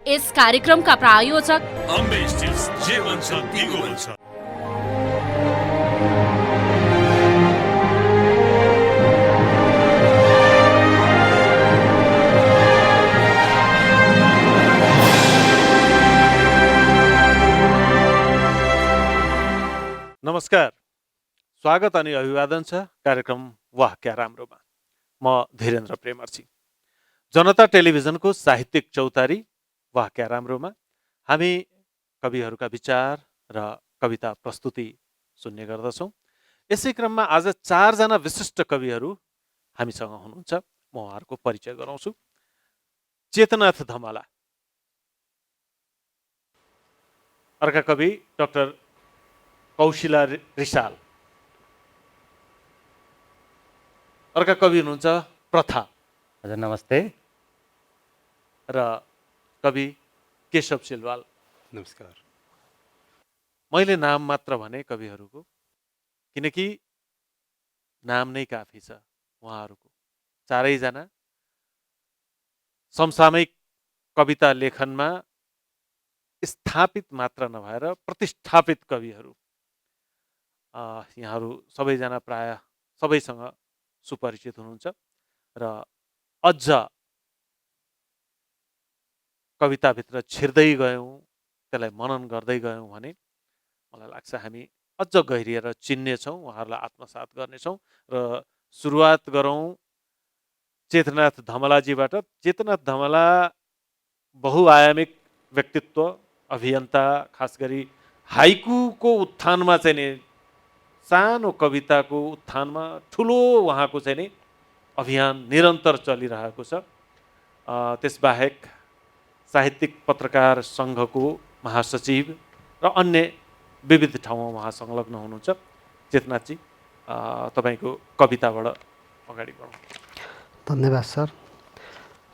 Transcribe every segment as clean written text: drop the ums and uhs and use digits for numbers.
यस कार्यक्रमका प्रायोजक अम्बे स्टिल्स जे भन्छ दिगो भन्छ। नमस्कार, स्वागत अनि अभिवादन छ कार्यक्रम वाह क्या राम्रोमा। म धीरेन्द्र प्रेमर्ची। जनता टेलिभिजनको साहित्यिक चौतारी वाह क्या राम्रोमा हामी कविहरूका विचार र कविता प्रस्तुति सुन्ने गर्दछौँ। यसै क्रममा आज 4 जना विशिष्ट कविहरू हामीसँग हुनुहुन्छ। म उहाँहरूको परिचय गराउँछु। चेतनाथ धमला, अर्का कवि डाक्टर कौशिला रिसाल, अर्का कवि हुनुहुन्छ प्रथा। हजुर नमस्ते। र कवि केशव सिलवाल। नमस्कार। मैले नाम मात्र भने कविहरूको, किनकि नाम नै काफी छ। उहाँहरूको चारैजना समसामयिक कविता लेखनमा स्थापित मात्र नभएर प्रतिष्ठापित कविहरू। यहाँहरू सबैजना प्राय सबैसँग सुपरिचित हुनुहुन्छ र अझ कविताभित्र छिर्दै गयौँ, त्यसलाई मनन गर्दै गयौँ भने मलाई लाग्छ हामी अझ गहिरिएर चिन्नेछौँ, उहाँहरूलाई आत्मसात गर्नेछौँ। र सुरुवात गरौँ चेतनाथ धमलाजीबाट। चेतनाथ धमला बहुआयामिक व्यक्तित्व, अभियन्ता, खास गरी हाइकुको उत्थानमा चाहिँ नि, सानो कविताको उत्थानमा ठुलो उहाँको चाहिँ नि अभियान निरन्तर चलिरहेको छ। त्यसबाहेक साहित्यिक पत्रकार सङ्घको महासचिव र अन्य विविध ठाउँमा उहाँ संलग्न हुनुहुन्छ। चेतनाथजी, तपाईँको कविताबाट अगाडि बढौँ। धन्यवाद सर।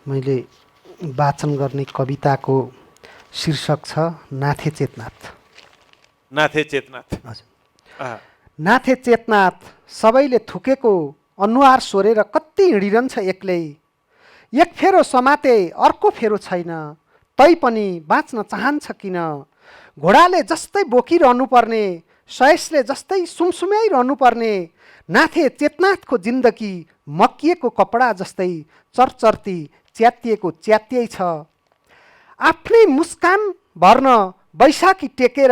मैले वाचन गर्ने कविताको शीर्षक छ नाथे चेतनाथ। नाथे चेतनाथ। हजुर। नाथे चेतनाथ, सबैले थुकेको अनुहार सोरेर कति हिँडिरहन्छ एक्लै। एक फेरो समाते अर्को फेरो छैन, तैपनि बाँच्न चाहन्छ किन। घोडाले जस्तै बोकिरहनु पर्ने, सयसले जस्तै सुमसुम्याइरहनु पर्ने। नाथे चेतनाथको जिन्दगी मक्किएको कपडा जस्तै चरचर्ती च्यातिएको च्यातियै छ। आफ्नै मुस्कान भर्न बैशाखी टेकेर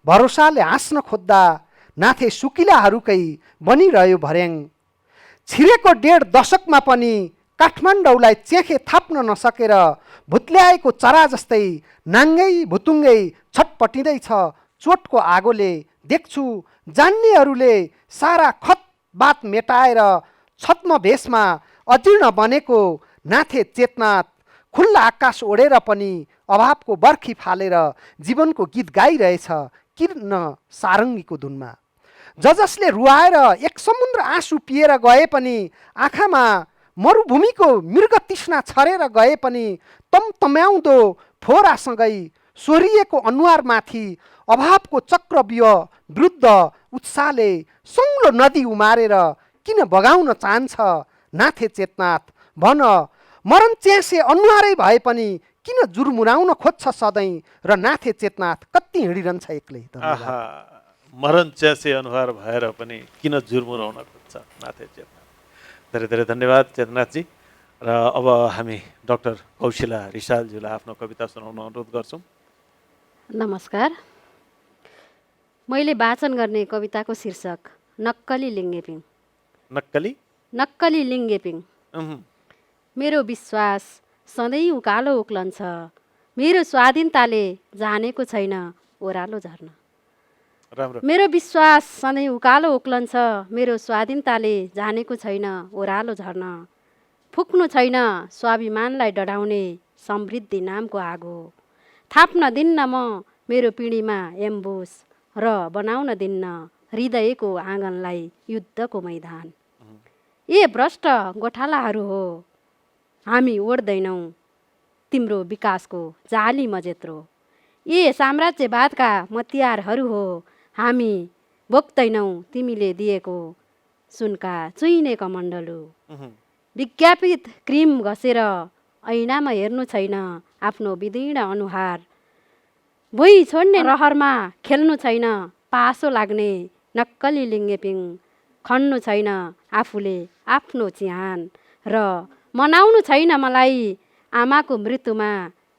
भरोसाले हाँस्न खोज्दा नाथे सुकिलाहरूकै बनिरह्यो भर्याङ। छिरेको 1.5 दशकमा पनि काठमाडौँलाई चेखे थाप्न नसकेर भुत्ल्याएको चरा जस्तै नाङ्गै भुतुङ्गै छटपटिँदैछ चोटको आगोले। देख्छु जान्नेहरूले सारा खत बात मेटाएर छद्म भेषमा अजीर्ण बनेको नाथे चेतनाथ खुल्ला आकाश ओढेर पनि अभावको बर्खी फालेर जीवनको गीत गाइरहेछ किन सारङ्गीको धुनमा। जसले रुवाएर एक समुद्र आँसु पिएर गए पनि, आँखामा मरुभूमिको मृग तृष्णा छरेर गए पनि, तम्तम्याउँदो फोरासँगै सोरिएको अनुहारमाथि अभावको चक्रव्यूह विरुद्ध उत्साहले सङ्लो नदी उमारेर किन बगाउन चाहन्छ नाथे चेतनाथ। भन, मरण च्यासे अनुहारै भए पनि किन जुर्मुराउन खोज्छ सधैँ, र नाथे चेतनाथ कति हिँडिरहन्छ एक्लै। मरण च्यासे अनुहार भएर पनि किन जुर्मुराउन खोज्छ नाथे चेतनाथ। धेरै धेरै धन्यवाद चेतनाथजी। र अब हामी डाक्टर कौशिला रिसालज्यूलाई आफ्नो कविता सुनाउन अनुरोध गर्छौँ। नमस्कार। मैले वाचन गर्ने कविताको शीर्षक नक्कली लिङ्गेपिङ। नक्कली लिङ्गेपिङ। मेरो विश्वास सधैँ उकालो उक्लन्छ, मेरो स्वाधीनताले जानेको छैन ओह्रालो झर्न। मेरो विश्वास सधैँ उकालो उक्लन्छ, मेरो स्वाधीनताले जानेको छैन ओह्रालो झर्न। फुक्नु छैन स्वाभिमानलाई डढाउने समृद्धि नामको आगो। थाप्न दिन्न म मेरो पिँढीमा एम्बुस, र बनाउन दिन्न हृदयको आँगनलाई युद्धको मैदान। ए भ्रष्ट गोठालाहरू हो, हामी ओढ्दैनौँ तिम्रो विकासको जाली मजेत्रो। ए साम्राज्यवादका मतियारहरू हो, हामी बोक्दैनौँ तिमीले दिएको सुनका चुइने कमण्डलु। विज्ञापित क्रिम घसेर ऐनामा हेर्नु छैन आफ्नो विदीर्ण अनुहार। भुइँ छोड्ने रहरमा खेल्नु छैन पासो लाग्ने नक्कली लिङ्गेपिङ। खन्नु छैन आफूले आफ्नो चिहान र मनाउनु छैन मलाई आमाको मृत्युमा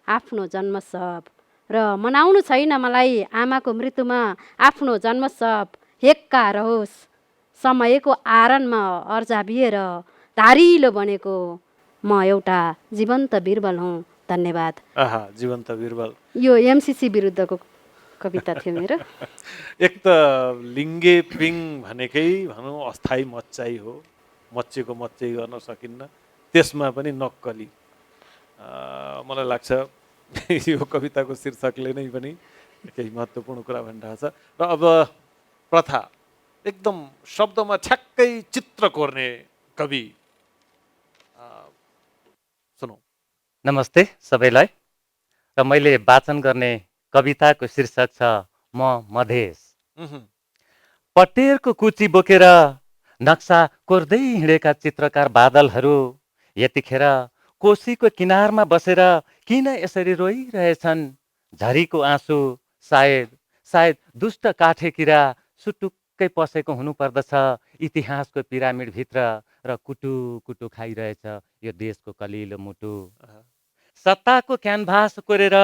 आफ्नो जन्मसब। र मनाउनु छैन मलाई आमाको मृत्युमा आफ्नो जन्मसब। हेक्का रहोस् समयको आरणमा अर्जाबिएर धारिलो बनेको म एउटा जीवन्त बिरबल हुँ। धन्यवाद। आहा, जीवन्त बिरबल। यो एमसिसी विरुद्धको कविता थियो मेरो। एक त लिङ्गे पिङ भनेकै भनौँ अस्थायी मच्चाइ हो, मच्चेको मच्चै गर्न सकिन्न, त्यसमा पनि नक्कली। मलाई लाग्छ यो कविताको शीर्षकले नै पनि केही महत्त्वपूर्ण कुरा भनिरहेछ। र अब प्रथा एकदम शब्दमा ठ्याक्कै चित्र कोर्ने कवि सुनौ। नमस्ते सबैलाई। र मैले वाचन गर्ने कविताको शीर्षक छ म मधेस। पटेरको कुची बोकेर नक्सा कोर्दै हिँडेका चित्रकार बादलहरू यतिखेर कोसीको किनारमा बसेर किन यसरी रोइरहेछन्? झरीको आँसु सायद दुष्ट काठे किरा सुटुक्कै पसेको हुनुपर्दछ इतिहासको पिरामिडभित्र र कुटु कुटु खाइरहेछ यो देशको कलिलो मुटु। सत्ताको क्यानभास कोरेर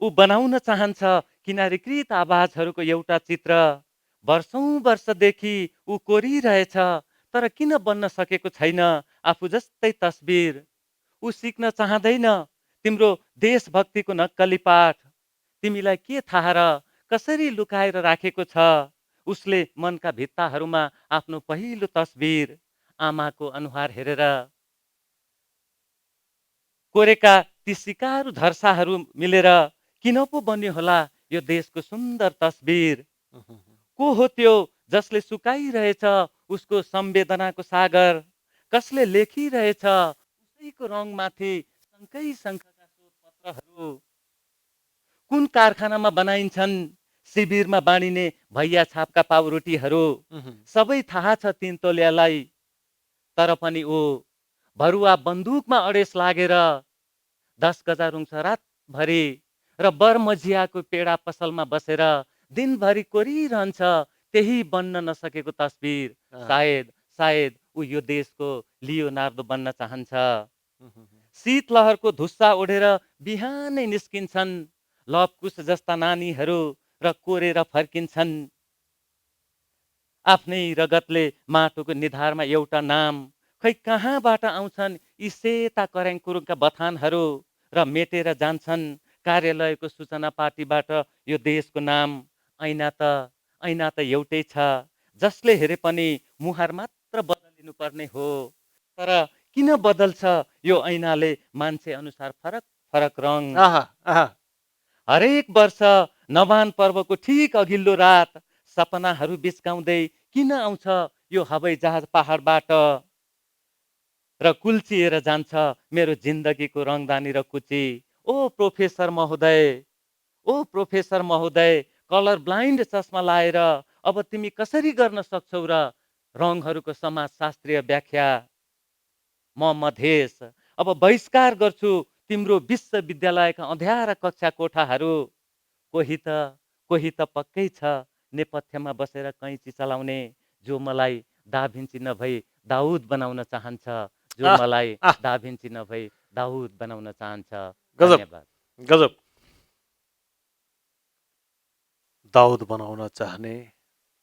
ऊ बनाउन चाहन्छ किनारीकृत आवाजहरूको एउटा चित्र। वर्षौं वर्षदेखि ऊ कोरिरहेछ तर किन बन्न सकेको छैन आफू जस्तै तस्बिर। ऊ सिक्न चाहँदैन तिम्रो देशभक्तिको नक्कली पाठ। तिमीलाई के थाहा र कसरी लुकाएर राखेको छ उसले मनका भित्ताहरूमा आफ्नो पहिलो तस्बिर। आमाको अनुहार हेरेर कोरेका ती सिकारु धर्साहरू मिलेर किन पो बन्यो होला यो देशको सुन्दर तस्बिर। को हो त्यो जसले सुकाइरहेछ उसको संवेदनाको सागर? कसले लेखिरहेछ उसैको रङमाथि शङ्कै शङ्खका शोधपत्रहरू? कुन कारखानामा बनाइन्छन् शिविरमा बाँडिने भैया छापका पाउरोटीहरू? सबै थाहा छ तिनतोल्यालाई तर पनि ऊ भरुवा बन्दुकमा अडेस लागेर 10 गजा रुङ्छ रातभरि र बरमझियाको पेडा पसलमा बसेर दिनभरि कोरिरहन्छ त्यही बन्न नसकेको तस्बिर। सायद ऊ यो देशको लियोनार्दो बन्न चाहन्छ। शीतलहरको धुस्सा ओढेर बिहानै निस्किन्छन् लभकुश जस्ता नानीहरू र कोरेर फर्किन्छन्। आफ्नै रगतले माटोको निधारमा एउटा नाम। खै कहाँबाट आउँछन् यी सेता कर्याङकुरुङका बथानहरू र मेटेर जान्छन् कार्यालयको सूचना पार्टीबाट यो देशको नाम। ऐना त एउटै छ जसले हेरे पनि मुहार मात्र बदलिनु पर्ने हो। तर किन बदल्छ यो ऐनाले मान्छे अनुसार फरक फरक रङ? हरेक वर्ष नवान पर्वको ठिक अघिल्लो रात सपनाहरू बिचकाउँदै किन आउँछ यो हवाई जहाज पहाडबाट र कुल्चिएर जान्छ मेरो जिन्दगीको रङदानी र कुची। ओ प्रोफेसर महोदय कलर ब्लाइन्ड चस्मा लाएर अब तिमी कसरी गर्न सक्छौ र रङहरूको समाजशास्त्रीय व्याख्या? म मधेस अब बहिष्कार गर्छु तिम्रो विश्वविद्यालयका अँध्यारा कक्षा कोठाहरू। कोही त पक्कै छ नेपथ्यमा बसेर कैँची चलाउने जो मलाई दाभिन्ची नभई दाउद बनाउन चाहन्छ। गजब। दाउद बनाउन चाहने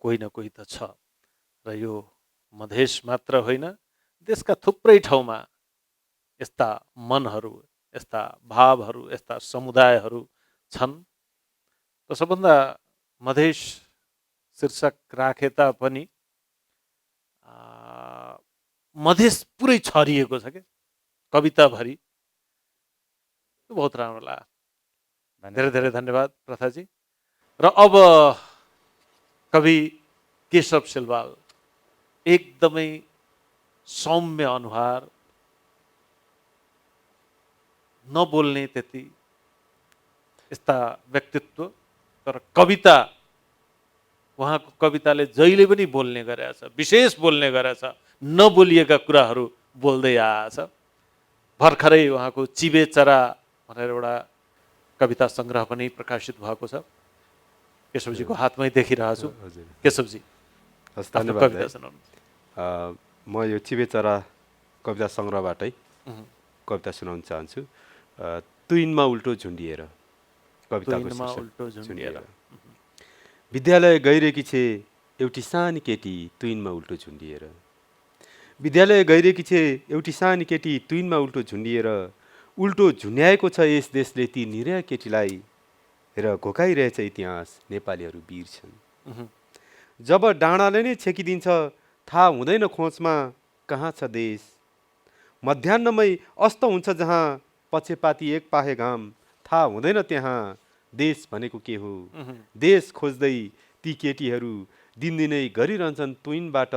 कोही न कोही त छ र यो मधेस मात्र होइन देशका थुप्रै ठाउँमा यस्ता मनहरू, यस्ता भावहरू, यस्ता समुदायहरू छन्। त सबभन्दा मधेस शीर्षक राखे तापनि मधेस पुरै छरिएको छ क्या कविताभरि। बहुत राम्रो लाग्यो। धेरै धेरै धन्यवाद प्रथाजी। र अब कवि केशव सिलवाल एकदमै सौम्य अनुहार, नबोल्ने त्यति यस्ता व्यक्तित्व तर कविता उहाँको कविताले जहिले पनि बोल्ने गरेछ, विशेष बोल्ने गरेछ, नबोलिएका कुराहरू बोल्दै आएछ। भर्खरै उहाँको चिबे चरा भनेर एउटा कविता सङ्ग्रह पनि प्रकाशित भएको छ। केशवजीको हातमै देखिरहेको छु। हजुर केशवजी हस् आफ्नो धन्यवाद कविता दाइ। सुनाउनु। म यो चिबेचरा कविता सङ्ग्रहबाटै उहुँ। कविता सुनाउन चाहन्छु। तुइनमा उल्टो झुन्डिएर कविताको तुइनमा शीर्षक उल्टो झुन्डिएर। विद्यालय गइरहेकी छे एउटी सानी केटी तुइनमा उल्टो झुन्डिएर। विद्यालय गइरहेकी छे एउटी सानी केटी तुइनमा उल्टो झुन्डिएर। उल्टो झुन्ड्याएको छ यस देशले ती निरह केटीलाई र घोकाइरहेछ इतिहास नेपालीहरू वीर छन्। उहुँ। जब डाँडाले नै छेकिदिन्छ थाहा हुँदैन खोजमा कहाँ छ देश। मध्याह्नमै अस्त हुन्छ जहाँ पछेपाती एक पाहे घाम थाहा हुँदैन त्यहाँ देश भनेको के हो। देश खोज्दै ती केटीहरू दिनदिनै गरिरहन्छन् तुइनबाट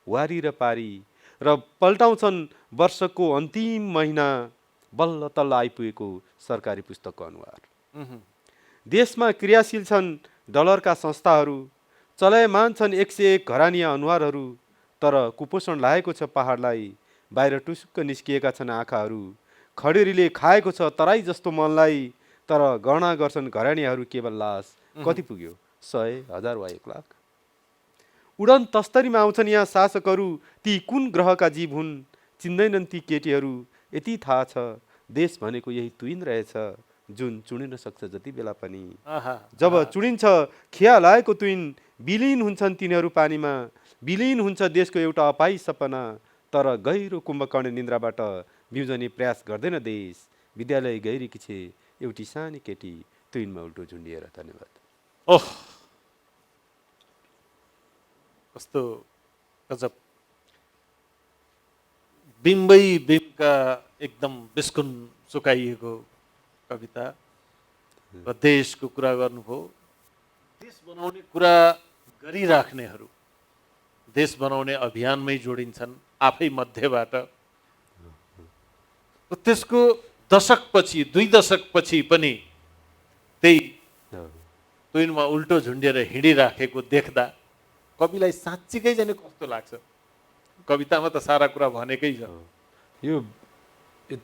वारी र पारी र पल्टाउँछन् वर्षको अन्तिम महिना बल्ल तल्ल आइपुगेको सरकारी पुस्तकको अनुहार। देशमा क्रियाशील छन् डलरका संस्थाहरू चलायमान छन् 101 घरानिया अनुहारहरू तर कुपोषण लागेको छ पहाडलाई बाहिर टुसुक्क निस्किएका छन् आँखाहरू। खडेरीले खाएको छ तराई जस्तो मनलाई तर गणना गर्छन् घरानियाहरू केवल लास कति पुग्यो 100, 1000 वा 1 लाख। उडन तस्तरीमा आउँछन् यहाँ शासकहरू ती कुन ग्रहका जीव हुन् चिन्दैनन् ती केटीहरू। यति थाहा छ देश भनेको यही तुइन रहेछ जुन चुनिन सक्छ जति बेला पनि। जब चुनिन्छ खिया लागेको तुइन विलीन हुन्छन् तिनीहरू पानीमा। विलीन हुन्छ देशको एउटा अपाई सपना तर गहिरो कुम्भकर्ण निन्द्राबाट बिउजने प्रयास गर्दैन देश। विद्यालय गइरहेकी छे एउटी सानी केटी तुइनमा उल्टो झुन्डिएर। धन्यवाद। ओह कस्तो गजब। बिम्बै बिमका एकदम बिस्कुन सुकाइएको कविता र देशको कुरा गर्नुभयो। देश बनाउने कुरा गरिराख्नेहरू देश बनाउने अभियानमै जोडिन्छन् आफै मध्येबाट। त्यसको दशकपछि 2 दशकपछि पनि त्यही तुइनमा उल्टो झुन्डिएर हिँडिराखेको देख्दा कविलाई साँच्चीकै जाने कस्तो लाग्छ। कवितामा त सारा कुरा भनेकै छ। यो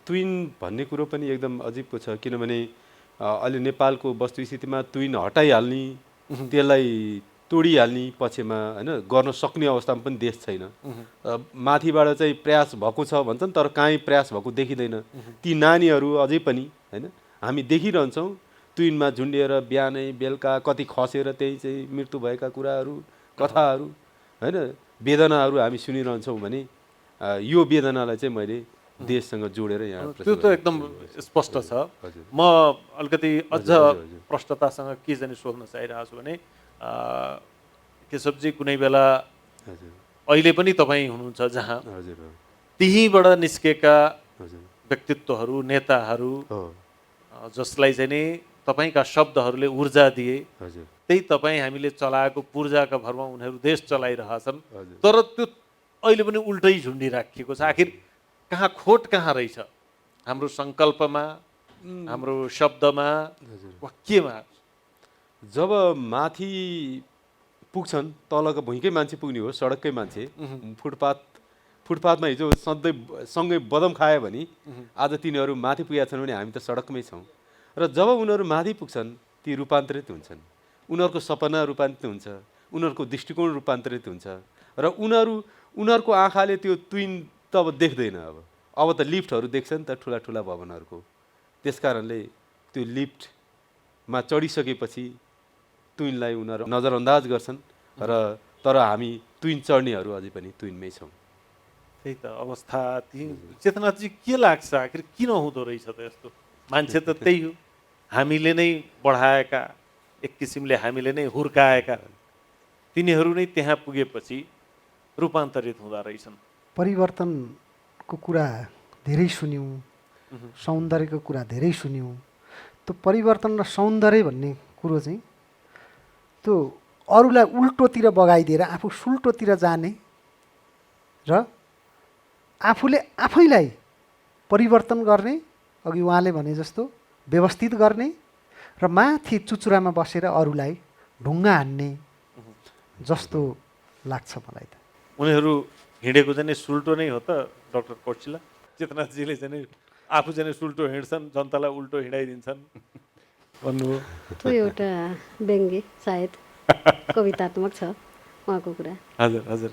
तुइन भन्ने कुरो पनि एकदम अजिबको छ किनभने अहिले नेपालको वस्तुस्थितिमा तुइन हटाइहाल्ने त्यसलाई तोडिहाल्ने पक्षमा होइन गर्न सक्ने अवस्थामा पनि देश छैन। माथिबाट चाहिँ प्रयास भएको छ भन्छन् तर काहीँ प्रयास भएको देखिँदैन। ती नानीहरू अझै पनि होइन हामी देखिरहन्छौँ तुइनमा झुन्डिएर बिहानै बेलुका कति खसेर त्यही चाहिँ मृत्यु भएका कुराहरू कथाहरू होइन वेदनाहरू हामी सुनिरहन्छौँ भने यो वेदनालाई चाहिँ मैले देशसँग जोडेर यहाँ त्यो त एकदम स्पष्ट छ। म अलिकति अझ प्रष्टतासँग के जाने सोध्न चाहिरहेको छु भने केशवजी कुनै बेला अहिले पनि तपाईँ हुनुहुन्छ जहाँ त्यहीबाट निस्केका व्यक्तित्वहरू नेताहरू जसलाई चाहिँ नि तपाईँका शब्दहरूले ऊर्जा दिए त्यही तपाईँ हामीले चलाएको पूर्जाका भरमा उनीहरू देश चलाइरहेछन् तर त्यो अहिले पनि उल्टै झुन्डिराखिएको छ। आखिर कहाँ खोट कहाँ रहेछ हाम्रो सङ्कल्पमा हाम्रो शब्दमा वा केमा। जब माथि पुग्छन् तलको भुइँकै मान्छे पुग्ने हो सडककै मान्छे फुटपाथमा हिजो सधैँ सँगै बदम खायो भने आज तिनीहरू माथि पुगेका छन् भने हामी त सडकमै छौँ। र जब उनीहरू माथि पुग्छन् ती रूपान्तरित हुन्छन् उनीहरूको सपना रूपान्तरित हुन्छ उनीहरूको दृष्टिकोण रूपान्तरित हुन्छ र उनीहरूको आँखाले त्यो तुइन त अब देख्दैन। अब त लिफ्टहरू देख्छन् त ठुला ठुला भवनहरूको। त्यस कारणले त्यो लिफ्टमा चढिसकेपछि तुइनलाई उनीहरू नजरअन्दाज गर्छन् र तर हामी तुइन चढ्नेहरू अझै पनि तुइनमै छौँ। त्यही त अवस्था चेतना चाहिँ के लाग्छ आखिर किन हुँदो रहेछ त यस्तो। मान्छे त त्यही हो हामीले नै बढाएका एक किसिमले हामीले नै हुर्काएका तिनीहरू नै त्यहाँ पुगेपछि रूपान्तरित हुँदा रहेछन्। परिवर्तनको कुरा धेरै सुन्यौँ सौन्दर्यको कुरा धेरै सुन्यौँ। त्यो परिवर्तन र सौन्दर्य भन्ने कुरो चाहिँ त्यो अरूलाई उल्टोतिर बगाइदिएर आफू सुल्टोतिर जाने र आफूले आफैलाई परिवर्तन गर्ने अघि उहाँले भने जस्तो व्यवस्थित गर्ने र माथि चुचुरामा बसेर अरूलाई ढुङ्गा हान्ने जस्तो लाग्छ मलाई त। उनीहरू हिँडेको चाहिँ सुल्टो नै हो त डाक्टर कोर्चिला चेतनाजीले चाहिँ आफू चाहिँ सुल्टो हिँड्छन् जनतालाई उल्टो हिँडाइदिन्छन् भन्नुभयो। त्यो एउटा व्यङ्ग्य सायद कवितात्मक छ उहाँको कुरा। हजुर हजुर।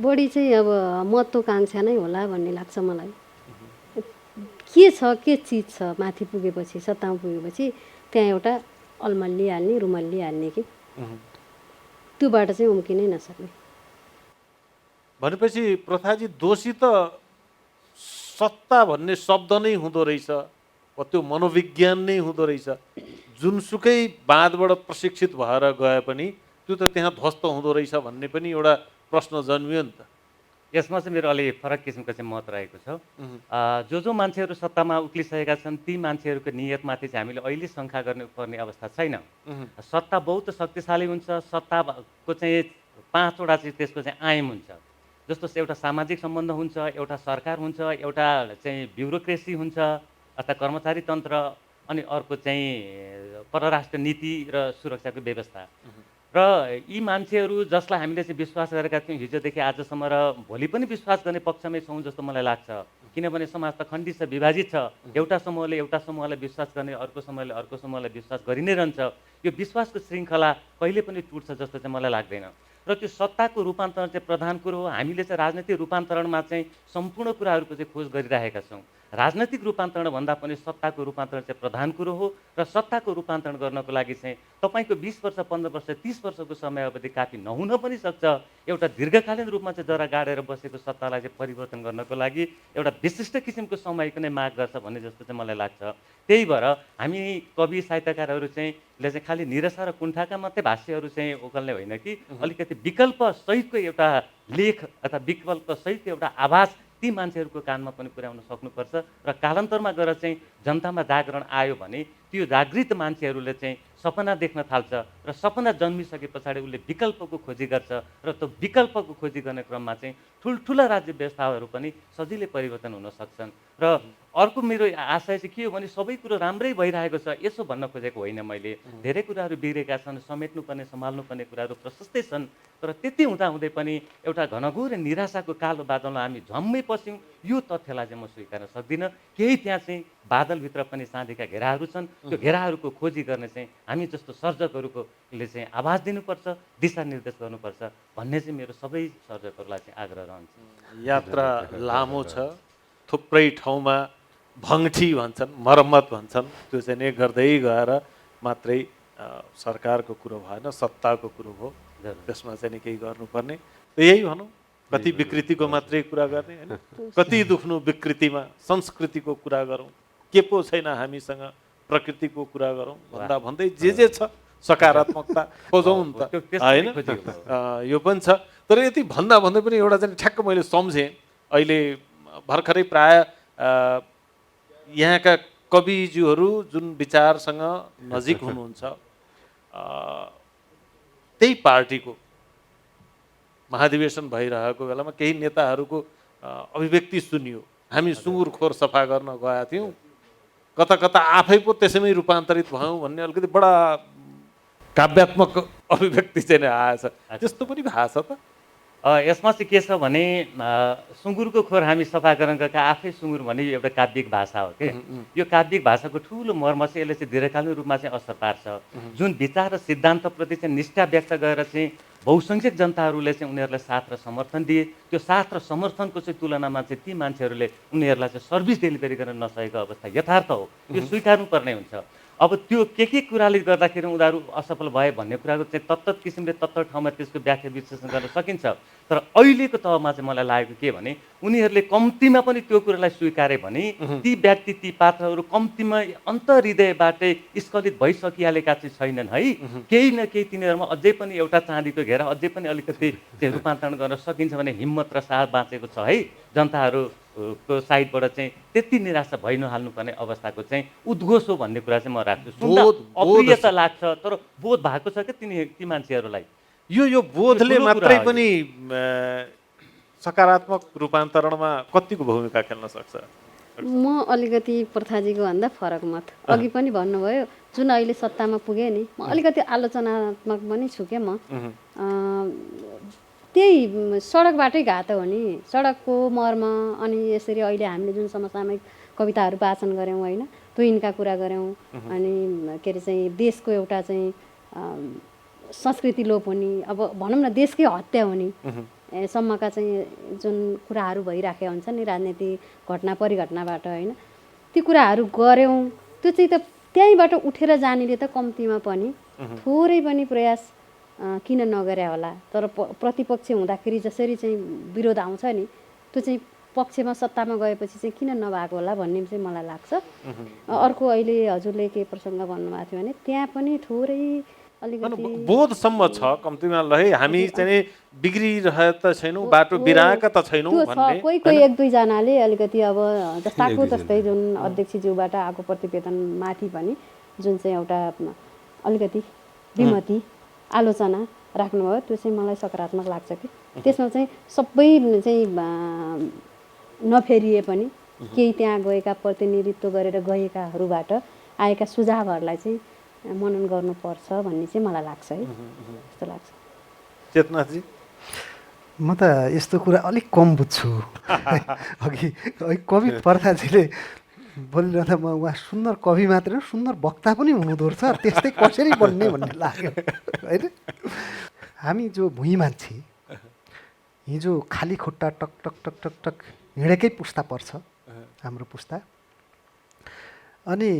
बढी चाहिँ अब महत्त्वकाङ्क्षा नै होला भन्ने लाग्छ मलाई। के छ, के चिज छ माथि पुगेपछि, सत्तामा पुगेपछि त्यहाँ एउटा अल्मलिहाल्ने रुमल्लिहाल्ने कि त्योबाट चाहिँ उम्किनै नसक्ने। भनेपछि प्रथाजी दोषी त सत्ता भन्ने शब्द नै हुँदो रहेछ, त्यो मनोविज्ञान नै हुँदो रहेछ। जुनसुकै बाँधबाट प्रशिक्षित भएर गए पनि त्यो त त्यहाँ ध्वस्त हुँदो रहेछ भन्ने पनि एउटा प्रश्न जन्मियो नि त। यसमा चाहिँ मेरो अलि फरक किसिमको चाहिँ मत रहेको छ। जो मान्छेहरू सत्तामा उक्लिसकेका छन् ती मान्छेहरूको नियतमाथि चाहिँ हामीले अहिले शङ्का गर्नुपर्ने अवस्था छैन। सत्ता बहुत शक्तिशाली हुन्छ, सत्ताको चाहिँ 5वटा चाहिँ त्यसको चाहिँ आयाम हुन्छ। जस्तो एउटा सामाजिक सम्बन्ध हुन्छ, एउटा सरकार हुन्छ, एउटा चाहिँ ब्युरोक्रेसी हुन्छ अर्थात् कर्मचारी तन्त्र, अनि अर्को चाहिँ परराष्ट्र नीति र सुरक्षाको व्यवस्था। र यी मान्छेहरू जसलाई हामीले चाहिँ विश्वास गरेका थियौँ हिजोदेखि आजसम्म र भोलि पनि विश्वास गर्ने पक्षमै छौँ जस्तो मलाई लाग्छ। किनभने समाज त खण्डित छ, विभाजित छ। एउटा समूहले एउटा समूहलाई विश्वास गर्ने, अर्को समूहले अर्को समूहलाई विश्वास गरि नै रहन्छ। यो विश्वासको श्रृङ्खला कहिले पनि टुट्छ जस्तो चाहिँ मलाई लाग्दैन। र त्यो सत्ताको रूपान्तरण चाहिँ प्रधान कुरो हो। हामीले चाहिँ राजनीतिक रूपान्तरणमा चाहिँ सम्पूर्ण कुराहरूको चाहिँ खोज गरिरहेका छौँ। राजनैतिक रूपान्तरण भन्दा पनि सत्ताको रूपान्तरण चाहिँ प्रधान कुरो हो। र सत्ताको रूपान्तरण गर्नको लागि चाहिँ तपाईँको 20 वर्ष, 15 वर्ष, 30 वर्षको समयावधि काफी नहुन पनि सक्छ। एउटा दीर्घकालीन रूपमा चाहिँ जरा गाडेर बसेको सत्तालाई चाहिँ परिवर्तन गर्नको लागि एउटा विशिष्ट किसिमको समयको नै माग गर्छ भन्ने जस्तो चाहिँ मलाई लाग्छ। त्यही भएर हामी कवि साहित्यकारहरू चाहिँ खालि निरसा र कुण्ठाका मात्रै भाष्यहरू चाहिँ ओकल्ने होइन कि अलिकति विकल्प सहितको एउटा लेख अथवा विकल्प सहितको एउटा आवाज ती मान्छेहरूको कानमा पनि पुर्याउन सक्नुपर्छ। र कालान्तरमा गएर चाहिँ जनतामा जागरण आयो भने त्यो जागृत मान्छेहरूले चाहिँ सपना देख्न थाल्छ र सपना जन्मिसके पछाडि उसले विकल्पको खोजी गर्छ र त्यो विकल्पको खोजी गर्ने क्रममा चाहिँ ठुल्ठुला राज्य व्यवस्थाहरू पनि सजिलै परिवर्तन हुन सक्छन्। र अर्को मेरो आशय चाहिँ के हो भने सबै कुरो राम्रै भइरहेको छ यसो भन्न खोजेको होइन मैले। धेरै कुराहरू बिग्रेका छन्, समेट्नुपर्ने सम्हाल्नुपर्ने कुराहरू प्रशस्तै छन्। तर त्यति हुँदाहुँदै पनि एउटा घनघोर निराशाको कालो बादलमा हामी झम्मै पस्यौँ, यो तथ्यलाई चाहिँ म स्वीकार्न सक्दिनँ। केही त्यहाँ चाहिँ बादलभित्र पनि चाँदीका घेराहरू छन्। त्यो घेराहरूको खोजी गर्ने चाहिँ हामी जस्तो सर्जकहरूले चाहिँ आवाज दिनुपर्छ, दिशानिर्देश गर्नुपर्छ भन्ने चाहिँ मेरो सबै सर्जकहरूलाई चाहिँ आग्रह रहन्छ। यात्रा लामो छ, थुप्रै ठाउँमा भङ्ठी भन्छन्, मर्मत भन्छन्, त्यो चाहिँ नै गर्दै गएर मात्रै सरकारको कुरो भएन, सत्ताको कुरो हो। त्यसमा चाहिँ नि केही गर्नुपर्ने यही भनौँ। कति विकृतिको मात्रै कुरा गर्ने होइन, कति दुख्नु विकृतिमा, संस्कृतिको कुरा गरौँ, के पो छैन हामीसँग, प्रकृतिको कुरा गरौँ भन्दा भन्दै जे छ सकारात्मकता खोजौँ नि त होइन। यो पनि छ। तर यति भन्दा भन्दै पनि एउटा चाहिँ ठ्याक्क मैले सम्झेँ, अहिले भर्खरै प्राय यहाँका कविज्यूहरू जुन विचारसँग नजिक हुनुहुन्छ त्यही पार्टीको महाधिवेशन भइरहेको बेलामा केही नेताहरूको अभिव्यक्ति सुनियो। हामी सुँगुर खोर सफा गर्न गएका थियौँ, कता कता आफै पो त्यसैमै रूपान्तरित भयौँ भन्ने अलिकति बडा काव्यात्मक अभिव्यक्ति चाहिँ आएछ। त्यस्तो पनि भएको छ त? यसमा चाहिँ के छ भने सुँगुरको खोर हामी सफा गर्न गएका आफै सुँगुर भने यो एउटा काव्यिक भाषा हो कि यो काव्यिक भाषाको ठुलो मर्म चाहिँ यसले चाहिँ दीर्घकालीन रूपमा चाहिँ असर पार्छ। जुन विचार र सिद्धान्तप्रति चाहिँ निष्ठा व्यक्त गरेर चाहिँ बहुसङ्ख्यक जनताहरूले चाहिँ उनीहरूलाई साथ र समर्थन दिए। त्यो साथ र समर्थनको चाहिँ तुलनामा चाहिँ ती मान्छेहरूले उनीहरूलाई चाहिँ सर्भिस डेलिभरी गर्न नसकेको अवस्था यथार्थ हो, यो स्वीकार्नुपर्ने हुन्छ। अब त्यो के कुराले गर्दाखेरि उनीहरू असफल भए भन्ने कुराको चाहिँ तत्त किसिमले तत्त ठाउँमा त्यसको व्याख्या विश्लेषण गर्न सकिन्छ। तर अहिलेको तहमा चाहिँ मलाई लागेको के भने उनीहरूले कम्तीमा पनि त्यो कुरालाई स्वीकारे भने ती व्यक्ति ती पात्रहरू कम्तीमा अन्तर्हृदयबाटै स्खलित भइसकिहालेका चाहिँ छैनन् है। केही न केही तिनीहरूमा अझै पनि एउटा चाँदीको घेरा अझै पनि अलिकति चाहिँ रूपान्तरण गर्न सकिन्छ भने हिम्मत र साहस बाँचेको छ है। जनताहरूको साइडबाट चाहिँ त्यति निराशा भइ नहाल्नुपर्ने अवस्थाको चाहिँ उद्घोष हो भन्ने कुरा चाहिँ म राख्छु। सुन्दा अप्रियता लाग्छ तर बोध भएको छ क्या ती मान्छेहरूलाई। यो बोधले मात्रै पनि सकारात्मक रूपान्तरणमा कतिको भूमिका खेल्न सक्छ? म अलिकति प्रथाजीको भन्दा फरक मत। अघि पनि भन्नुभयो जुन अहिले सत्तामा पुगे नि, म अलिकति आलोचनात्मक पनि छु क्या म। त्यही सडकबाटै घात हो नि, सडकको मर्म अनि यसरी अहिले हामीले जुन समसामयिक कविताहरू वाचन गऱ्यौँ होइन, तुइनका कुरा गऱ्यौँ। अनि के अरे चाहिँ देशको एउटा चाहिँ संस्कृति लोप हुने, अब भनौँ न देशकै हत्या हुने सम्मका चाहिँ जुन कुराहरू भइराखेका हुन्छन् नि राजनीतिक घटना परिघटनाबाट होइन, ती कुराहरू गऱ्यौँ। त्यो चाहिँ त त्यहीँबाट उठेर जानेले त कम्तीमा पनि थोरै पनि प्रयास किन नगरे होला। तर प्रतिपक्ष हुँदाखेरि जसरी चाहिँ विरोध आउँछ नि, त्यो चाहिँ पक्षमा सत्तामा गएपछि चाहिँ किन नभएको होला भन्ने चाहिँ मलाई लाग्छ। अर्को अहिले हजुरले के प्रसङ्ग भन्नुभएको थियो भने त्यहाँ पनि थोरै अलिकति बोधसम्म छ कम्तीमा ल है हामी चाहिँ बिग्रिरहे त छैनौँ, बाटो बिराएका त छैनौँ त्यो भन्ने। छ। कोही कोही एक दुईजनाले अलिकति अब जस्ताको जस्तै जुन अध्यक्षज्यूबाट आएको प्रतिवेदन माथि पनि जुन चाहिँ एउटा अलिकति विमति आलोचना राख्नुभयो, त्यो चाहिँ मलाई सकारात्मक लाग्छ कि त्यसमा चाहिँ सबै चाहिँ नफेरिए पनि केही त्यहाँ गएका प्रतिनिधित्व गरेर गएकाहरूबाट आएका सुझावहरूलाई चाहिँ मनन गर्नुपर्छ भन्ने चाहिँ मलाई लाग्छ है, जस्तो लाग्छ। चेतनाजी म त यस्तो कुरा अलिक कम बुझ्छु। अघि कवि प्रथाजीले बोलिरहँदा म उहाँ सुन्दर कवि मात्र सुन्दर वक्ता पनि हुनुहुँदो रहेछ, त्यस्तै कसरी बन्ने भन्ने लाग्यो होइन। हामी जो भुइँ मान्छे हिजो खाली खुट्टा टक टक टक टक टक हिँडेकै पुस्ता पर्छ हाम्रो पुस्ता। अनि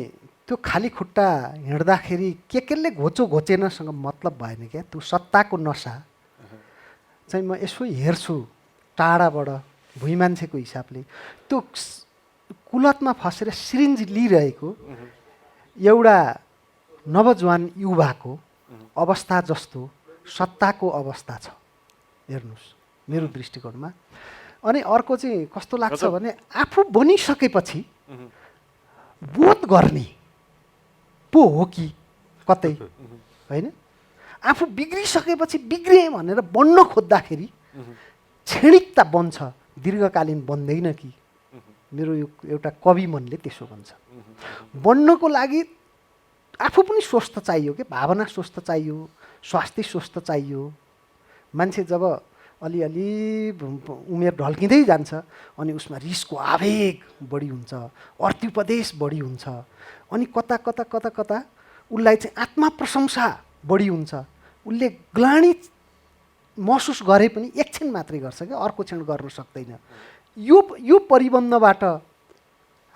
त्यो खाली खुट्टा हिँड्दाखेरि केले घोचो घोचेनसँग मतलब भएन क्या। त्यो सत्ताको नसा चाहिँ म यसो हेर्छु टाढाबाट भुइँ मान्छेको हिसाबले, त्यो कुलतमा फसेर सिरिन्ज लिइरहेको एउटा नवजवान युवाको अवस्था जस्तो सत्ताको अवस्था छ हेर्नुहोस् मेरो दृष्टिकोणमा। अनि अर्को चाहिँ कस्तो लाग्छ भने आफू बनिसकेपछि बोध गर्ने पो हो कि कतै होइन, आफू बिग्रिसकेपछि बिग्रिएँ भनेर बन्न खोज्दाखेरि क्षणिकता बन्छ, दीर्घकालीन बन्दैन कि। मेरो यो एउटा कवि मनले त्यसो भन्छ। बन्नको लागि आफू पनि स्वस्थ चाहियो के, भावना स्वस्थ चाहियो, स्वास्थ्य स्वस्थ चाहियो। मान्छे जब अलिअलि उमेर ढल्किँदै जान्छ अनि उसमा रिसको आवेग बढी हुन्छ, अर्थोपदेश बढी हुन्छ, अनि कता कता कता कता उसलाई चाहिँ आत्मा प्रशंसा बढी हुन्छ। उसले ग्लानि महसुस गरे पनि एकछिन मात्रै गर्छ क्या, अर्को क्षण गर्न सक्दैन। यो परिबन्धबाट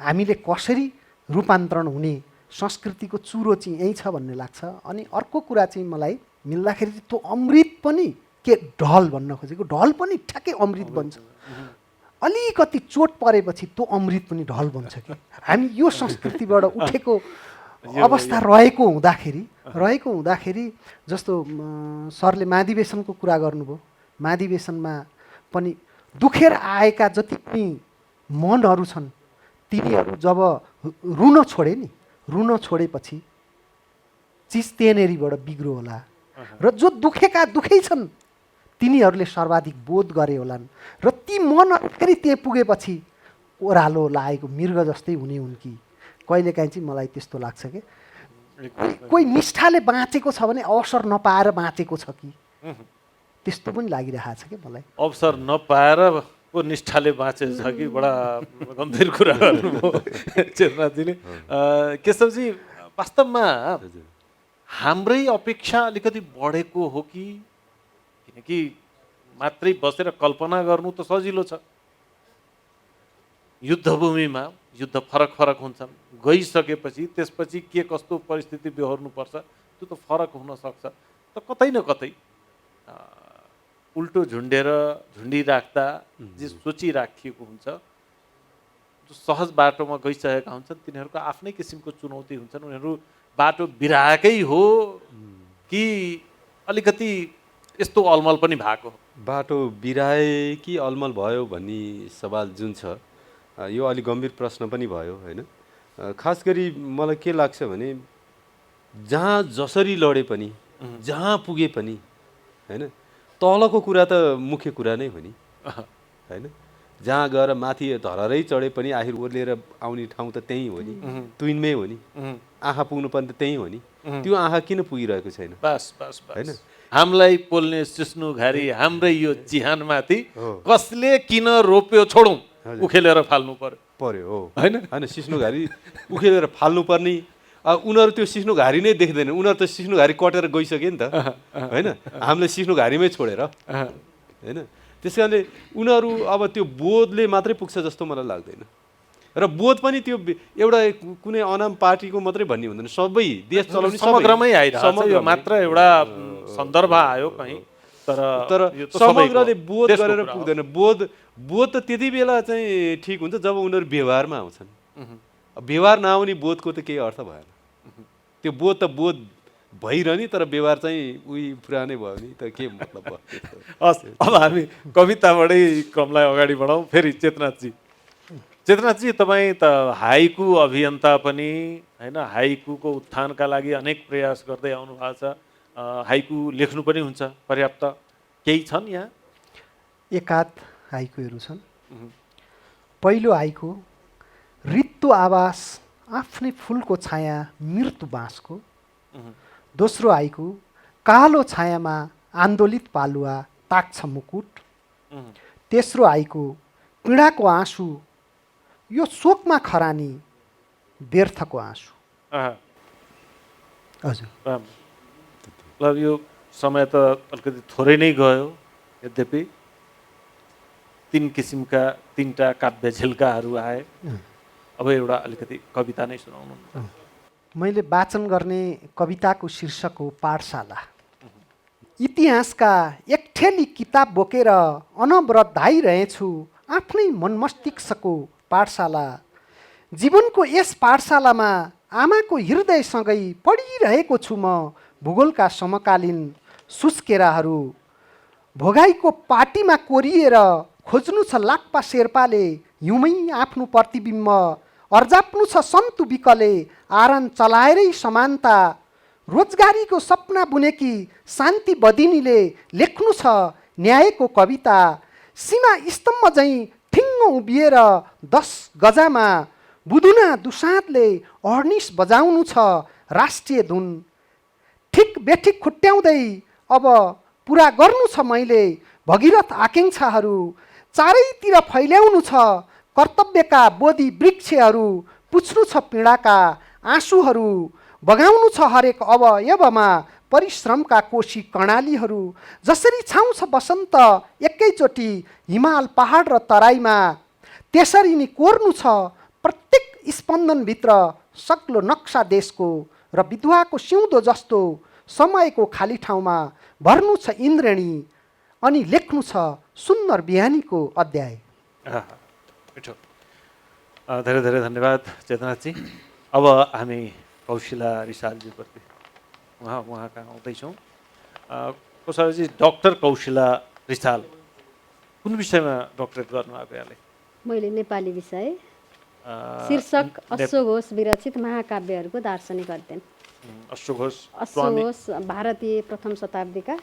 हामीले कसरी रूपान्तरण हुने संस्कृतिको चुरो चाहिँ यही छ भन्ने लाग्छ। अनि अर्को कुरा चाहिँ मलाई मिल्दाखेरि त्यो अमृत पनि के ढल भन्न खोजेको, ढल पनि ठ्याक्कै अमृत बन्छ। अलिकति चोट परेपछि त्यो अमृत पनि ढल बन्छ कि। हामी यो संस्कृतिबाट उठेको अवस्था रहेको हुँदाखेरि जस्तो सरले महाधिवेशनको कुरा गर्नुभयो, महाधिवेशनमा पनि दुखेर आएका जति पनि मनहरू छन् तिनीहरू जब रुन छोडेपछि चिज त्यहाँनेरिबाट बिग्रो होला र जो दुखै छन् तिनीहरूले सर्वाधिक बोध गरे होलान् र ती मनहरू फेरि त्यहाँ पुगेपछि ओह्रालो लागेको मृग जस्तै हुने हुन् कि। कहिलेकाहीँ चाहिँ मलाई त्यस्तो लाग्छ कि कोही निष्ठाले बाँचेको छ भने अवसर नपाएर बाँचेको छ कि, त्यस्तो पनि लागिरहेको छ कि मलाई। अवसर नपाएर को निष्ठाले बाँचेको छ कि, बडा गम्भीर कुरा गर्नुभयो चेतनाजीले। केशवजी वास्तवमा हाम्रै अपेक्षा अलिकति बढेको हो कि, किनकि मात्रै बसेर कल्पना गर्नु त सजिलो छ, युद्धभूमिमा युद्ध फरक फरक हुन्छन्, गइसकेपछि त्यसपछि के कस्तो परिस्थिति बेहोर्नुपर्छ त्यो त फरक हुन सक्छ। त कतै न कतै उल्टो झुन्डिराख्दा जे सोचिराखिएको हुन्छ, जो सहज बाटोमा गइसकेका हुन्छन् तिनीहरूको आफ्नै किसिमको चुनौती हुन्छन्। उनीहरू बाटो बिराएकै हो कि अलिकति यस्तो अलमल पनि भएको? बाटो बिराए कि अलमल भयो भन्ने सवाल जुन छ यो अलि गम्भीर प्रश्न पनि भयो होइन। खास गरी मलाई के लाग्छ भने जहाँ जसरी लडे पनि जहाँ पुगे पनि होइन तलको कुरा त मुख्य कुरा नै हो नि होइन। जहाँ गएर माथि धररै चढे पनि आखिर ओर्लिएर आउने ठाउँ त त्यहीँ हो नि, तुइनमै हो नि, आँखा पुग्नु पनि त त्यहीँ हो नि। त्यो आँखा किन पुगिरहेको छैन? बस होइन, हामीलाई पोल्ने सिस्नु घारी हाम्रै यो चिहानमाथि कसले किन रोप्यो छोडौँ, उखेलेर फाल्नु पर्यो। पर्यो हो होइन? होइन सिस्नो घारी उखेलेर फाल्नुपर्ने उनीहरू त्यो सिस्नो घारी नै देख्दैन उनीहरू त सिस्नो घारी कटेर गइसक्यो नि त होइन हामीले सिस्नो घारीमै छोडेर होइन त्यस कारणले उनीहरू अब त्यो बोधले मात्रै पुग्छ जस्तो मलाई लाग्दैन र बोध पनि त्यो एउटा कुनै अनाम पार्टीको मात्रै भन्ने हुँदैन सबै देश चलाउने समग्रमै आइरहेको छ यो मात्र एउटा सन्दर्भ आयो कहीँ तर यो त समग्रले सबैको बोध देशको गरेर कुरा हो। पुग्दैन बोध त त्यति बेला चाहिँ ठिक हुन्छ जब उनीहरू व्यवहारमा आउँछन् व्यवहार नआउने बोधको त केही अर्थ भएन त्यो बोध त बोध भइरहने तर व्यवहार चाहिँ उही पुरानै भयो नि त के मतलब भयो हस् अब हामी कविताबाटै क्रमलाई अगाडि बढाउँ फेरि चेतनाथजी तपाईँ त हाइकु अभियन्ता पनि होइन हाइकुको उत्थानका लागि अनेक प्रयास गर्दै आउनु भएको छ हाइकु लेख्नु पनि हुन्छ पर्याप्त केही छन् यहाँ एकाध हाइकुहरू छन् पहिलो हाइकु रित्तो आवास आफ्नै फुलको छाया मृत्यु बाँसको दोस्रो हाइकु कालो छायामा आन्दोलित पालुवा ताक्छ मुकुट तेस्रो हाइकु पीडाको आँसु यो शोकमा खरानी व्यर्थको आँसु हजुर राम्रो ल यो समय त अलिकति थोरै नै गयो यद्यपि 3 किसिमका 3टा काव्य झिल्काहरू आए अब एउटा अलिकति कविता नै सुनाउनु मैले वाचन गर्ने कविताको शीर्षक हो पाठशाला इतिहासका एकठेली किताब बोकेर अनवरत धाइरहेछु आफ्नै मन मस्तिष्कको पाठशाला जीवनको यस पाठशालामा आमाको हृदयसँगै पढिरहेको छु म भूगोलका समकालीन सुस्केराहरू भोगाईको पाटीमा कोरिएर खोज्नु छ लाक्पा शेर्पाले हिउँमै आफ्नो प्रतिबिम्ब अर्जाप्नु छ सन्तु विकले आरन चलाएरै समानता रोजगारीको सपना बुनेकी शान्ति बदिनीले लेख्नु छ न्यायको कविता सीमा स्तम्भ झैँ ठिङ्ग उभिएर 10 गजामा बुधुना दुसाँतले अर्निस बजाउनु छ राष्ट्रिय धुन ठिक बेठिक खुट्याउँदै अब पुरा गर्नु छ मैले भगीरथ आकाङ्क्षाहरू चारैतिर फैल्याउनु छ कर्तव्यका बोधि वृक्षहरू पुछ्नु छ पीडाका आँसुहरू बगाउनु छ हरेक अवयवमा परिश्रमका कोशी कर्णालीहरू जसरी छाउँछ बसन्त एकैचोटि हिमाल पहाड र तराईमा त्यसरी नि कोर्नु छ प्रत्येक स्पन्दनभित्र सक्लो नक्सा देशको र विधवाको सिउँदो जस्तो समयको खाली ठाउँमा भर्नु छ इन्द्रेणी अनि लेख्नु छ सुन्दर बिहानीको अध्याय मिठो धेरै धेरै धन्यवाद चेतनाथजी अब हामी कौशिला रिसालजीप्रति उहाँ कहाँ आउँदैछौँ कोषाजी डाक्टर कौशिला रिसाल कुन विषयमा डक्टरेट गर्नुभएको यहाँले मैले नेपाली विषय शीर्षक अश्वघोष विरचित महाकाव्यहरूको दार्शनिक अध्ययन अश्वघोष भारतीय प्रथम शताब्दीका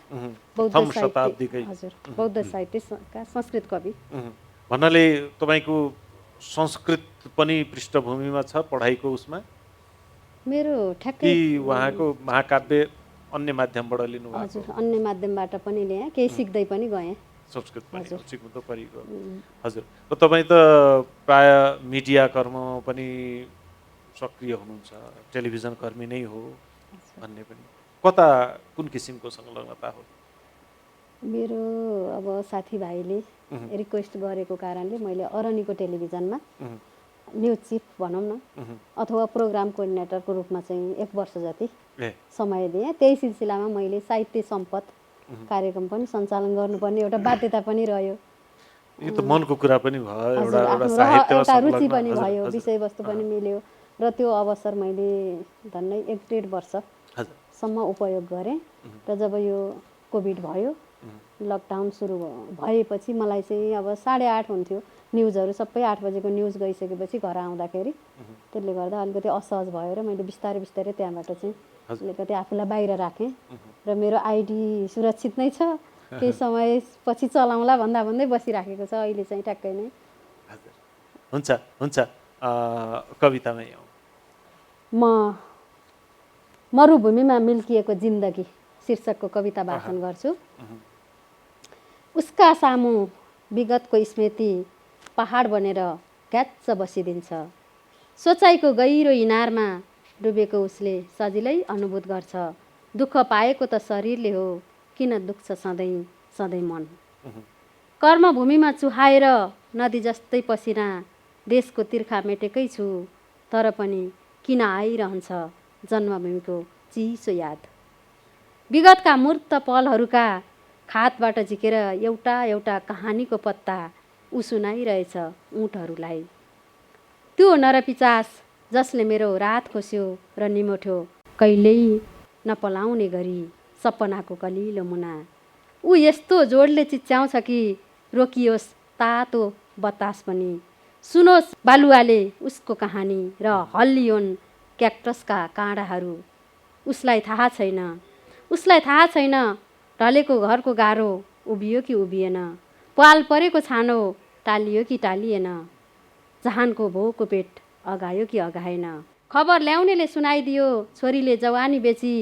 बौद्ध साहित्यका संस्कृत कवि भन्नाले तपाईँको संस्कृत पनि पृष्ठभूमिमा छ पढाइको उसमा मेरो ठ्याक्कै कि उहाँको महाकाव्य अन्य माध्यमबाट लिनुभएको हजुर अन्य माध्यमबाट पनि ल्याएँ केही सिक्दै पनि गएँ संस्कृत पनि सिक्नु त परिगयो हजुर र तपाईँ त प्राय मिडिया कर्ममा पनि सक्रिय हुनुहुन्छ टेलिभिजन कर्मी नै हो भन्ने पनि कता कुन किसिमको संलग्नता हो मेरो अब साथीभाइले रिक्वेस्ट गरेको कारणले मैले अरनीको टेलिभिजनमा न्युज चिफ भनौँ न अथवा प्रोग्राम कोअर्डिनेटरको रूपमा चाहिँ 1 वर्ष जति समय दिएँ त्यही सिलसिलामा मैले साहित्य सम्पद कार्यक्रम पनि सञ्चालन गर्नुपर्ने एउटा बाध्यता पनि रह्यो यो त मनको कुरा पनि भयो एउटा रुचि पनि भयो विषयवस्तु पनि मिल्यो र त्यो अवसर मैले झन्डै 1.5 वर्षसम्म उपयोग गरेँ र जब यो कोभिड भयो लकडाउन सुरु भएपछि मलाई चाहिँ अब 8:30 हुन्थ्यो न्युजहरू सबै 8 बजेको न्युज गइसकेपछि घर आउँदाखेरि त्यसले गर्दा अलिकति असहज भयो र मैले बिस्तारै बिस्तारै त्यहाँबाट चाहिँ अलिकति आफूलाई बाहिर राखेँ र मेरो आइडी सुरक्षित नै छ केही समय पछि चलाउँला भन्दै बसिराखेको छ अहिले चाहिँ ट्याक्कै नै हुन्छ हुन्छ कवितामै आउँ म मरुभूमिमा मिल्किएको जिन्दगी शीर्षकको कविता वाचन गर्छु उसका सामु विगतको स्मृति पहाड बनेर घ्याच्च बसिदिन्छ। सोचाइको गहिरो इनारमा डुबेको उसले सजिलै अनुभूत गर्छ, दुःख पाएको त शरीरले हो, किन दुख्छ सधैँ सधैँ मन। कर्मभूमिमा चुहाएर नदी जस्तै पसिना देशको तिर्खा मेटेकै छु, तर पनि किन आइरहन्छ जन्मभूमिको चिसो याद। विगतका मूर्त पलहरूका खातबाट झिकेर एउटा एउटा कहानीको पत्ता ऊ सुनाइरहेछ ऊँटहरूलाई। त्यो नरपिचास जसले मेरो रात खोस्यो र निमोठ्यो कहिल्यै नपलाउने गरी सपनाको कलिलो मुना। ऊ यस्तो जोडले चिच्याउँछ कि रोकियोस् तातो बतास पनि, सुनोस् बालुवाले उसको कहानी र हल्लियोन् क्याक्टसका काँडाहरू। उसलाई थाहा छैन ढलेको घरको गाह्रो उभियो कि उभिएन, पाल परेको छानो टालियो कि टालिएन, जहानको भोको पेट अगायो कि अगाएन। खबर ल्याउनेले सुनाइदियो छोरीले जवानी बेची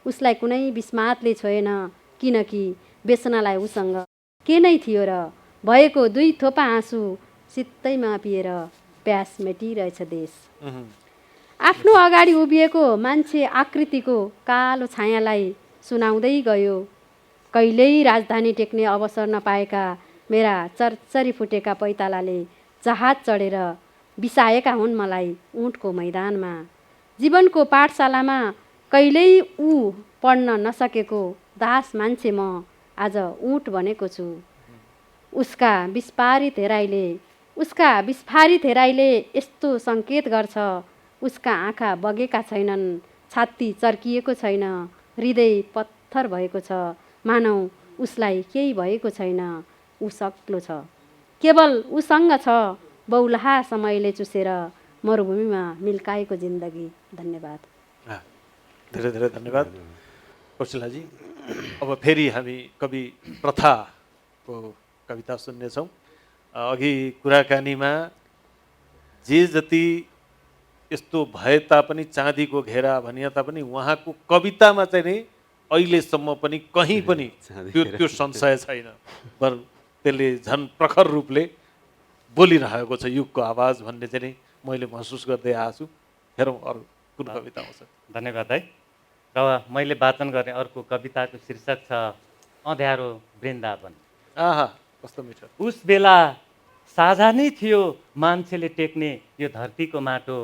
उसलाई कुनै बिस्मातले छोएन, किनकि बेच्नलाई उसँग के नै थियो र। भएको 2 थोपा आँसु सित्तैमा पिएर प्यास मेटिरहेछ देश। आफ्नो अगाडि उभिएको मान्छे आकृतिको कालो छायालाई सुनाउँदै गयो। कहिल्यै राजधानी टेक्ने अवसर नपाएका मेरा चरचरी फुटेका पैतालाले जहाज चढेर बिसाएका हुन् मलाई ऊँटको मैदानमा। जीवनको पाठशालामा कहिल्यै ऊ पढ्न नसकेको दास मान्छे म आज ऊँट बनेको छु। उसका विस्फारित हेराइले यस्तो सङ्केत गर्छ, उसका आँखा बगेका छैनन्, छाती चर्किएको छैन, हृदय पत्थर भएको छ, मानौ उसलाई केही भएको छैन। ऊ सक्लो छ, केवल उसँग छ बौलाहा समयले चुसेर मरुभूमिमा मिल्काएको जिन्दगी। धन्यवाद। धेरै धेरै धन्यवाद कौशलाजी। अब फेरि हामी कवि प्रथाको कविता सुन्नेछौँ। अघि कुराकानीमा जे जति यस्तो भए तापनि चाँदीको घेरा भनिए तापनि उहाँको कवितामा चाहिँ नि अहिलेसम्म पनि कहीँ पनि त्यो संशय छैन, बरु त्यसले झन् प्रखर रूपले बोलिरहेको छ युगको आवाज भन्ने चाहिँ नि मैले महसुस गर्दै आएको छु। हेरौँ अरू कुन कविता आउँछ। धन्यवाद है। र मैले वाचन गर्ने अर्को कविताको शीर्षक छ अँध्यारो वृन्दावन। आहा कस्तो मिठो। उस बेला साझा नै थियो मान्छेले टेक्ने यो धरतीको माटो,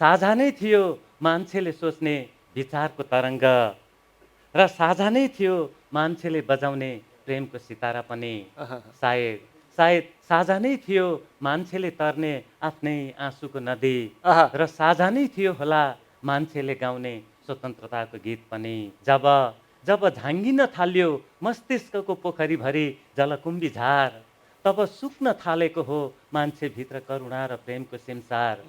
साझा नै थियो मान्छेले सोच्ने विचारको तरङ्ग, र साझा नै थियो मान्छेले बजाउने प्रेमको सितारा पनि। सायद साझा नै थियो मान्छेले तर्ने आफ्नै आँसुको नदी, र साझा नै थियो होला मान्छेले गाउने स्वतन्त्रताको गीत पनि। जब झाँगिन थाल्यो मस्तिष्कको पोखरीभरि जलकुम्भी झार, तब सुक्न थालेको हो मान्छेभित्र करुणा र प्रेमको सिमसार।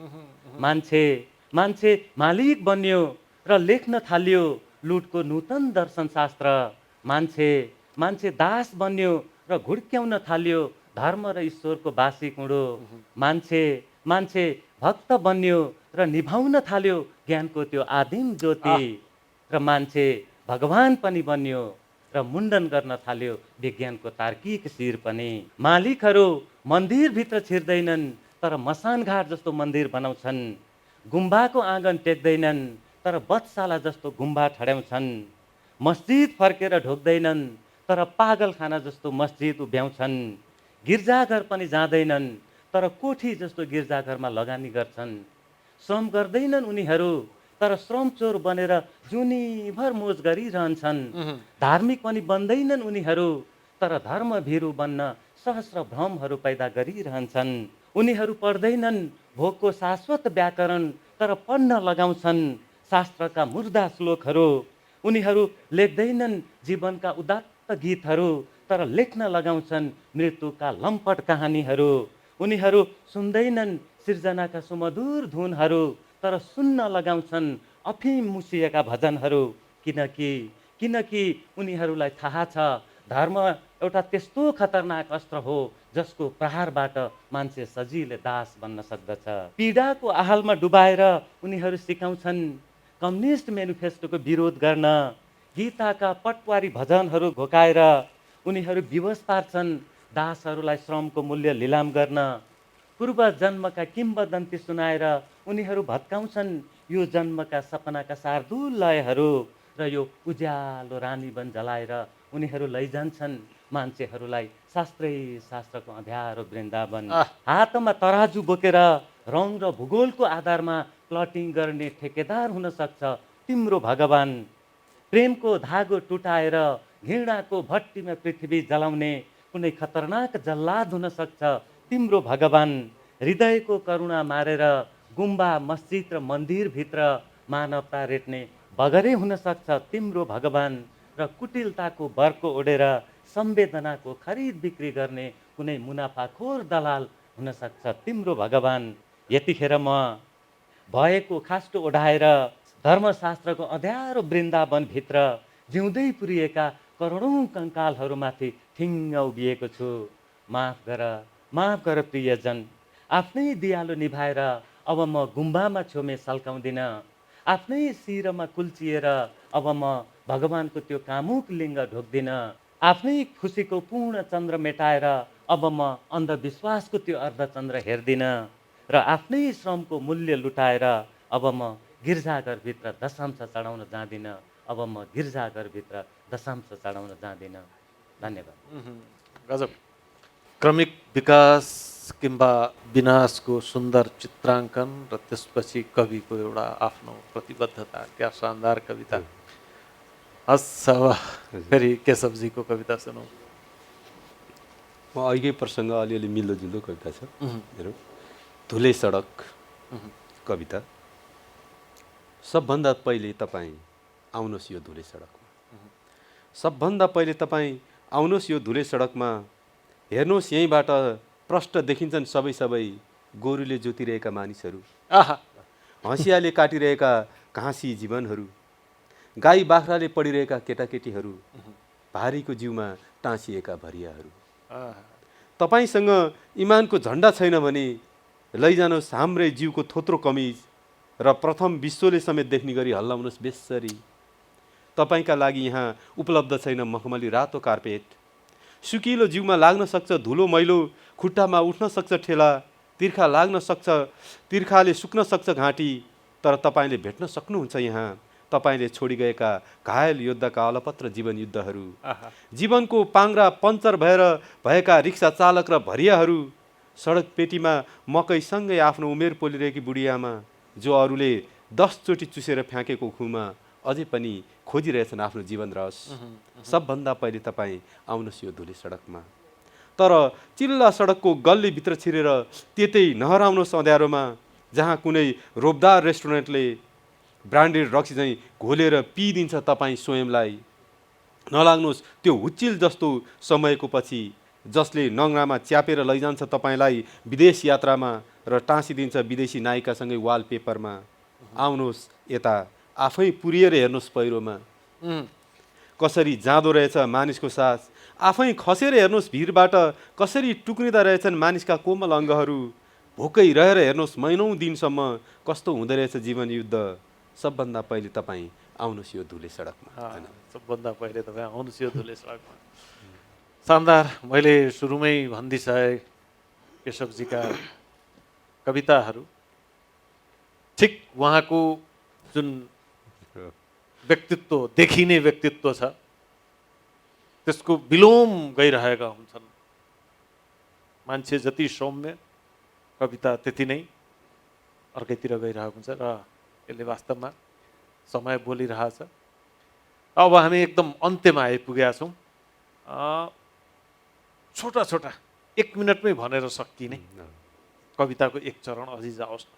मान्छे मालिक बन्यो र लेख्न थाल्यो लुटको नूतन दर्शनशास्त्र। मान्छे दास बन्यो र घुड्क्याउन थाल्यो धर्म र ईश्वरको बासी कुँडो। मान्छे भक्त बन्यो र निभाउन थाल्यो ज्ञानको त्यो आदिम ज्योति। र मान्छे भगवान पनि बन्यो र मुण्डन गर्न थाल्यो विज्ञानको तार्किक शिर पनि। मालिकहरू मन्दिरभित्र छिर्दैनन् तर मसानघाट जस्तो मन्दिर बनाउँछन्, गुम्बाको आँगन टेक्दैनन् तर बधशाला जस्तो गुम्बा ठड्याउँछन्, मस्जिद फर्केर ढोक्दैनन् तर पागलखाना जस्तो मस्जिद उभ्याउँछन्, गिर्जाघर पनि जाँदैनन् तर कोठी जस्तो गिर्जाघरमा लगानी गर्छन्, श्रम गर्दैनन् उनीहरू तर श्रम चोर बनेर जुनीभर मोज गरिरहन्छन्, धार्मिक पनि बन्दैनन् उनीहरू तर धर्म भिरु बन्न सहस्र भ्रमहरू पैदा गरिरहन्छन्। उनीहरू पढ्दैनन् भोगको शाश्वत व्याकरण तर पढ्न लगाउँछन् शास्त्रका मुर्दा श्लोकहरू। उनीहरू लेख्दैनन् जीवनका उदात्त गीतहरू तर लेख्न लगाउँछन् मृत्युका लम्पट कहानीहरू। उनीहरू सुन्दैनन् सिर्जनाका सुमधुर धुनहरू तर सुन्न लगाउँछन् अफिम मुसिएका भजनहरू। किनकि उनीहरूलाई थाहा छ धर्म एउटा त्यस्तो खतरनाक अस्त्र हो जसको प्रहारबाट मान्छे सजिलै दास बन्न सक्दछ। पीडाको आहालमा डुबाएर उनीहरू सिकाउँछन् कम्युनिस्ट मेनिफेस्टोको विरोध गर्न, गीताका पटवारी भजनहरू घोकाएर उनीहरू विवश पार्छन् दासहरूलाई श्रमको मूल्य लिलाम गर्न। पूर्व जन्मका किम्बदन्ती सुनाएर उनीहरू भत्काउँछन् यो जन्मका सपनाका शार्दुल लयहरू र यो उज्यालो रानीवन जलाएर उनीहरू लैजान्छन् मान्छेहरूलाई शास्त्रको अँध्यारो वृन्दावन। हातमा तराजु बोकेर रङ र भूगोलको आधारमा प्लटिङ गर्ने ठेकेदार हुन सक्छ तिम्रो भगवान। प्रेमको धागो टुटाएर घृणाको भट्टीमा पृथ्वी जलाउने कुनै खतरनाक जल्लाद हुन सक्छ तिम्रो भगवान। हृदयको करुणा मारेर गुम्बा मस्जिद र मन्दिरभित्र मानवता रेट्ने बगरे हुन सक्छ तिम्रो भगवान। र कुटिलताको बर्को ओढेर संवेदनाको खरिद बिक्री गर्ने कुनै मुनाफाखोर दलाल हुन सक्छ तिम्रो भगवान। यतिखेर म भएको खास्टो ओढाएर धर्मशास्त्रको अँध्यारो वृन्दावनभित्र जिउँदै पुरिएका करोडौँ कङ्कालहरूमाथि ठिङ्ग उभिएको छु। माफ गर प्रियजन। आफ्नै दियालो निभाएर अब म गुम्बामा छेउमे सल्काउँदिनँ। आफ्नै शिरमा कुल्चिएर अब म भगवानको त्यो कामुक लिङ्ग ढोक्दिनँ। आफ्नै खुसीको पूर्ण चन्द्र मेटाएर अब म अन्धविश्वासको त्यो अर्धचन्द्र हेर्दिनँ। र आफ्नै श्रमको मूल्य लुटाएर अब म गिर्जाघरभित्र दशांश चढाउन जाँदिनँ। अब म गिर्जाघरभित्र दशांश चढाउन जाँदिनँ। धन्यवाद। गजब। क्रमिक विकास किंवा विनाशको सुन्दर चित्राङ्कन र त्यसपछि कविको एउटा आफ्नो प्रतिबद्धता। क्या शानदार कविता। हस् अब फेरि केशवजीको कविता सुनौँ। म अघिकै प्रसङ्ग अलिअलि मिल्दोजुल्दो कविता छ मेरो। धुले सडक कविता। सबभन्दा पहिले तपाईँ आउनुहोस् यो धुले सडकमा। सबभन्दा पहिले तपाईँ आउनुहोस् यो धुले सडकमा। हेर्नुहोस् यहीँबाट प्रष्ट देखिन्छन् सबै गोरुले जोतिरहेका मानिसहरू। हँसियाले काटिरहेका घाँसी जीवनहरू। गाई बाख्राले पढिरहेका केटाकेटीहरू। भारीको जिउमा टाँसिएका भरियाहरू। तपाईँसँग इमानको झन्डा छैन भने लैजानुहोस् हाम्रै जिउको थोत्रो कमिज र प्रथम विश्वले समेत देख्ने गरी हल्लाउनुहोस् बेसरी। तपाईँका लागि यहाँ उपलब्ध छैन मखमली रातो कार्पेट। सुकिलो जिउमा लाग्न सक्छ धुलो मैलो। खुट्टामा उठ्न सक्छ ठेला। तिर्खाले सुक्न सक्छ घाँटी। तर तपाईँले भेट्न सक्नुहुन्छ यहाँ तपाईँले छोडी गएका घायल योद्धाका अलपत्र जीवन युद्धहरू। जीवनको पाङ्रा पङ्चर भएका रिक्सा चालक र भरियाहरू। सडक पेटीमा मकैसँगै आफ्नो उमेर पोलिरहेकी बुढियामा जो अरूले 10 चोटि चुसेर फ्याँकेको खुमा अझै पनि खोजिरहेछन् आफ्नो जीवन रस। सबभन्दा पहिले तपाईँ आउनुहोस् यो धुले सडकमा। तर चिल्ला सडकको गल्लीभित्र छिरेर त्यतै नहराउनुहोस् अँध्यारोमा जहाँ कुनै रोबदार रेस्टुरेन्टले ब्रान्डेड रक्सी चाहिँ घोलेर पिइदिन्छ तपाईँ स्वयंलाई। नलाग्नुहोस् त्यो हुच्चिल जस्तो समयको पछि जसले नङ्ग्रामा च्यापेर लैजान्छ तपाईँलाई विदेश यात्रामा र टाँसिदिन्छ विदेशी नायिकासँगै वालपेपरमा। आउनुहोस् यता आफै पुरिएर हेर्नुहोस् पहिरोमा कसरी जाँदो रहेछ मानिसको सास। आफै खसेर हेर्नुहोस् भिरबाट कसरी टुक्रिँदा रहेछन् मानिसका कोमल अङ्गहरू। भोकै रहेर हेर्नुहोस् महिनौँ दिनसम्म कस्तो हुँदो रहेछ जीवन युद्ध। सबभन्दा पहिले तपाईँ आउनुहोस् यो धुले सडकमा। सबभन्दा पहिले तपाईँ आउनुहोस् यो धुले सडकमा। शानदार। मैले सुरुमै भनिदिइसकेँ केशवजीका कविताहरू ठिक उहाँको जुन व्यक्तित्व देखिने व्यक्तित्व छ त्यसको विलोम गइरहेका हुन्छन्। मान्छे जति सौम्य कविता त्यति नै अर्कैतिर गइरहेको हुन्छ र यसले वास्तवमा समय बोलिरहेछ। अब हामी एकदम अन्त्यमा आइपुगेका छौँ। छोटा छोटा 1 मिनटमै भनेर सकिने कविताको एक चरण अझै जाओस् न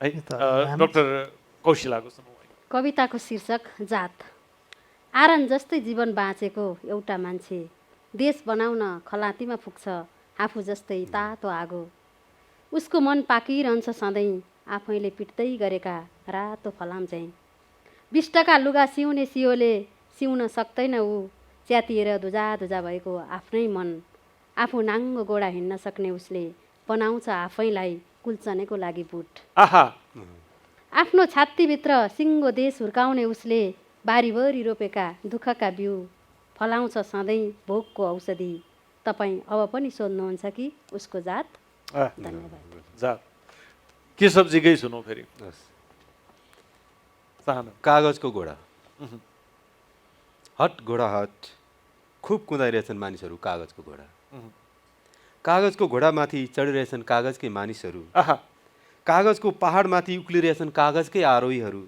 है। डाक्टर कौशिलाको सुनौँ। कविताको शीर्षक जात। आरन जस्तै जीवन बाँचेको एउटा मान्छे देश बनाउन खलातीमा पुग्छ आफू जस्तै तातो आगो। उसको मन पाकिरहन्छ सधैँ आफैले पिट्दै गरेका रातो फलाम चाहिँ। 20 टका लुगा सिउने सियोले सिउन सक्दैन ऊ च्यातिएर धुजा भएको आफ्नै मन। आफू नाङ्गो गोडा हिँड्न सक्ने उसले बनाउँछ आफैलाई कुल्चनेको लागि बुट। आफ्नो छातीभित्र सिङ्गो देश हुर्काउने उसले बारीभरि रोपेका दुःखका बिउ फलाउँछ सधैँ भोकको औषधि। तपाईँ अब पनि सोध्नुहुन्छ कि उसको जात? धन्यवाद। जा के सब्जीकै सुनौ फेरि हस्। सानो कागजको घोडा। हट घोडा हट, खुब कुदाइरहेछन् मानिसहरू कागजको घोडा। कागजको घोडामाथि चढिरहेछन् कागजकै मानिसहरू। आहा कागजको पहाडमाथि उक्लिरहेछन् कागजकै आरोहीहरू।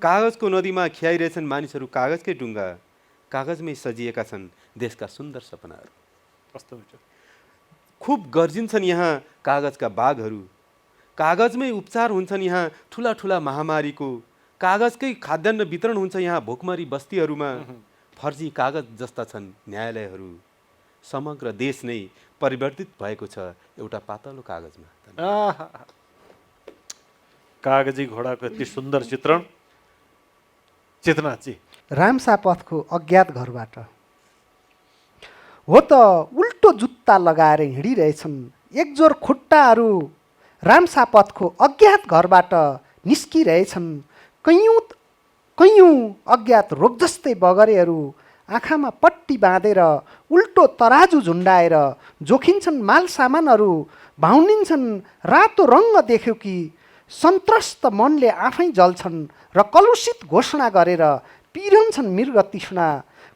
कागजको नदीमा खियाइरहेछन् मानिसहरू कागजकै डुङ्गा। कागजमै सजिएका छन् देशका सुन्दर सपनाहरू। कस्तो मिठो। खुब गर्जिन्छन् यहाँ कागजका बाघहरू। कागजमै उपचार हुन्छन् यहाँ ठुला ठुला महामारीको। कागजकै खाद्यान्न वितरण हुन्छ यहाँ भोकमरी बस्तीहरूमा। फर्जी कागज जस्ता छन् न्यायालयहरू। समग्र देश नै परिवर्तित भएको छ एउटा पातलो कागजमा। आहा कागजी घोडाको यति सुन्दर चित्रण। चेतनाजी रामसापथको अज्ञात घरबाट हो त उल्टो जुत्ता लगाएर हिँडिरहेछन् एकजोर खुट्टाहरू। रामसापथको अज्ञात घरबाट निस्किरहेछन् कैयौँ अज्ञात रोग जस्तै बगरेहरू। आँखामा पट्टी बाँधेर उल्टो तराजु झुन्डाएर जोखिन्छन् माल सामानहरू। भाउनिन्छन् रातो रङ्ग देख्यो कि सन्त्रस्त मनले आफै जल्छन् र कलुषित घोषणा गरेर पिरन्छन् मृग तृष्णा।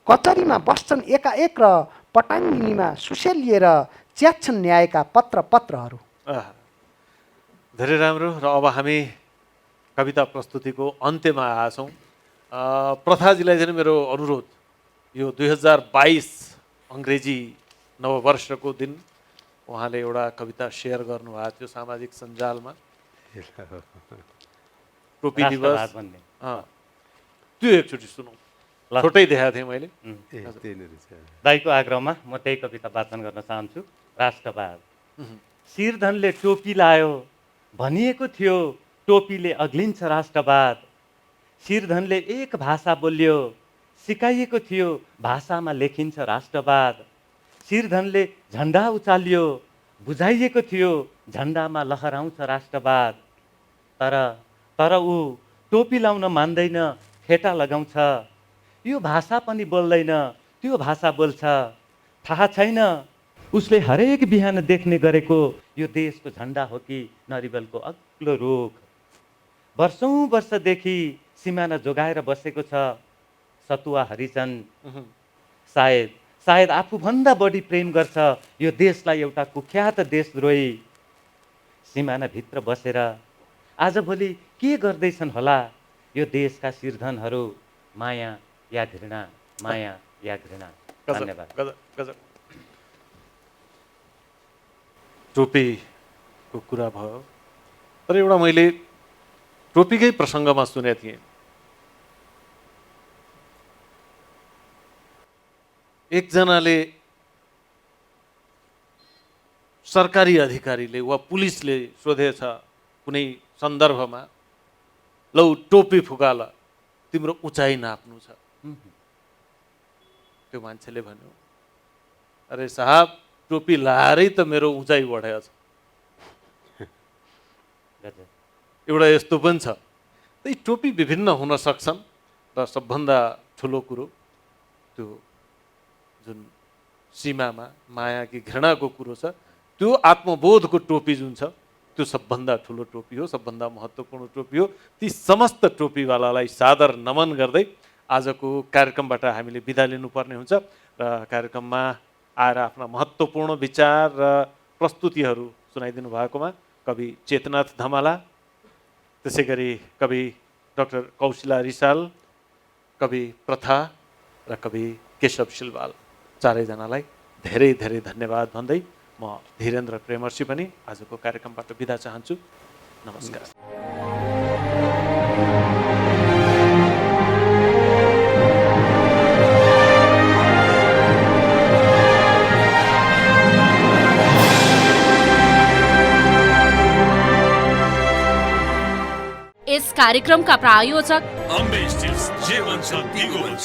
कचहरीमा बस्छन् एकाएक र पटाङ्गिनीमा सुसेलिएर च्यात्छन् न्यायका पत्रहरू। आहा धेरै राम्रो। र अब हामी कविता प्रस्तुतिको अन्त्यमा आएका छौँ। प्रथाजीलाई चाहिँ मेरो अनुरोध, यो 2022 अङ्ग्रेजी नववर्षको दिन उहाँले एउटा कविता सेयर गर्नुभएको थियो सामाजिक सञ्जालमा, टोपी दिवस राष्ट्रवाद भन्ने। त्यो एकचोटि सुनौ। छोटै देखाएको थिएँ मैले। दाइको आग्रहमा म त्यही कविता वाचन गर्न चाहन्छु। राष्ट्रवाद। शिरधनले टोपी लायो भनिएको थियो टोपीले अग्लिन्छ राष्ट्रवाद। शिरधनले एक भाषा बोल्यो सिकाइएको थियो भाषामा लेखिन्छ राष्ट्रवाद। शिरधनले झन्डा उचाल्यो बुझाइएको थियो झन्डामा लहराउँछ राष्ट्रवाद। तर ऊ टोपी लाउन मान्दैन फेटा लगाउँछ। यो भाषा पनि बोल्दैन त्यो भाषा बोल्छ। थाहा छैन उसले हरेक बिहान देख्ने गरेको यो देशको झन्डा हो कि नरिवलको अग्लो रुख। वर्षौँ वर्षदेखि सिमाना जोगाएर बसेको छ सतुवा हरिजन। सायद आफूभन्दा बढी प्रेम गर्छ यो देशलाई एउटा कुख्यात देशद्रोही। सिमानाभित्र बसेर आजभोलि के गर्दैछन् होला यो देशका शिरधनहरू। माया या घृणा, माया या घृणा। धन्यवाद। गजब। टोपीको कुरा भयो, तर एउटा मैले टोपीकै प्रसङ्गमा सुनेको थिएँ। एकजनाले सरकारी अधिकारीले वा पुलिसले सोधेछ कुनै सन्दर्भमा, लौ टोपी फुकाल तिम्रो उचाइ नाप्नु छ। त्यो मान्छेले भन्यो, अरे साहब टोपी लाएरै त मेरो उचाइ बढेको छ। एउटा यस्तो पनि छ। त्यही टोपी विभिन्न हुन सक्छन् र सबभन्दा ठुलो कुरो त्यो जुन सीमामा माया कि घृणाको कुरो छ त्यो आत्मबोधको टोपी जुन छ त्यो सबभन्दा ठुलो टोपी हो, सबभन्दा महत्त्वपूर्ण टोपी हो। ती समस्त टोपीवालालाई सादर नमन गर्दै आजको कार्यक्रमबाट हामीले बिदा लिनुपर्ने हुन्छ र कार्यक्रममा आएर आफ्ना महत्त्वपूर्ण विचार र प्रस्तुतिहरू सुनाइदिनु भएकोमा कवि चेतनाथ धमाला, त्यसै गरी कवि डाक्टर कौशिला रिसाल, कवि प्रथा र कवि केशव सिलवाल चारैजनालाई धेरै धेरै धन्यवाद भन्दै म धीरेन्द्र प्रेमर्सी पनि आजको कार्यक्रमबाट बिदा चाहन्छु। नमस्कार। यस कार्यक्रमका प्रायोजक अम्बे स्टिल्स जे भन्छ दिगो भन्छ।